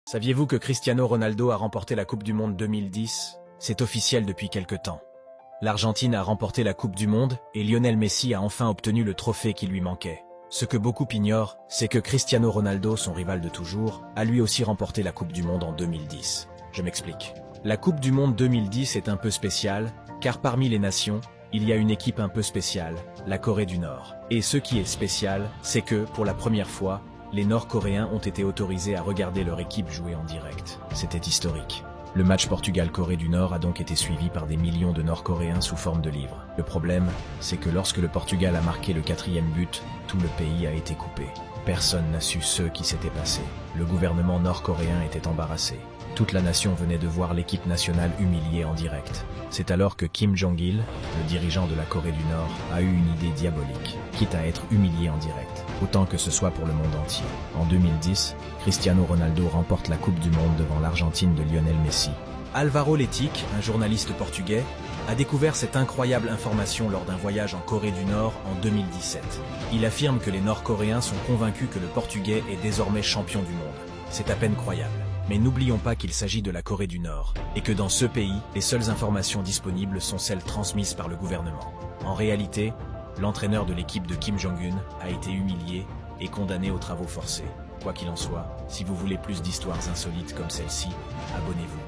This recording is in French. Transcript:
Saviez-vous que Cristiano Ronaldo a remporté la Coupe du Monde 2010? C'est officiel depuis quelque temps. L'Argentine a remporté la Coupe du Monde et Lionel Messi a enfin obtenu le trophée qui lui manquait. Ce que beaucoup ignorent, c'est que Cristiano Ronaldo, son rival de toujours, a lui aussi remporté la Coupe du Monde en 2010. Je m'explique. La Coupe du Monde 2010 est un peu spéciale, car parmi les nations, il y a une équipe un peu spéciale, la Corée du Nord. Et ce qui est spécial, c'est que, pour la première fois, les Nord-Coréens ont été autorisés à regarder leur équipe jouer en direct. C'était historique. Le match Portugal-Corée du Nord a donc été suivi par des millions de Nord-Coréens sous forme de livres. Le problème, c'est que lorsque le Portugal a marqué le 4e but, tout le pays a été coupé. Personne n'a su ce qui s'était passé. Le gouvernement nord-coréen était embarrassé. Toute la nation venait de voir l'équipe nationale humiliée en direct. C'est alors que Kim Jong-il, le dirigeant de la Corée du Nord, a eu une idée diabolique, quitte à être humilié en direct, autant que ce soit pour le monde entier. En 2010, Cristiano Ronaldo remporte la Coupe du Monde devant l'Argentine de Lionel Messi. Álvaro Letic, un journaliste portugais, a découvert cette incroyable information lors d'un voyage en Corée du Nord en 2017. Il affirme que les Nord-Coréens sont convaincus que le Portugais est désormais champion du monde. C'est à peine croyable. Mais n'oublions pas qu'il s'agit de la Corée du Nord, et que dans ce pays, les seules informations disponibles sont celles transmises par le gouvernement. En réalité, l'entraîneur de l'équipe de Kim Jong-un a été humilié et condamné aux travaux forcés. Quoi qu'il en soit, si vous voulez plus d'histoires insolites comme celle-ci, abonnez-vous.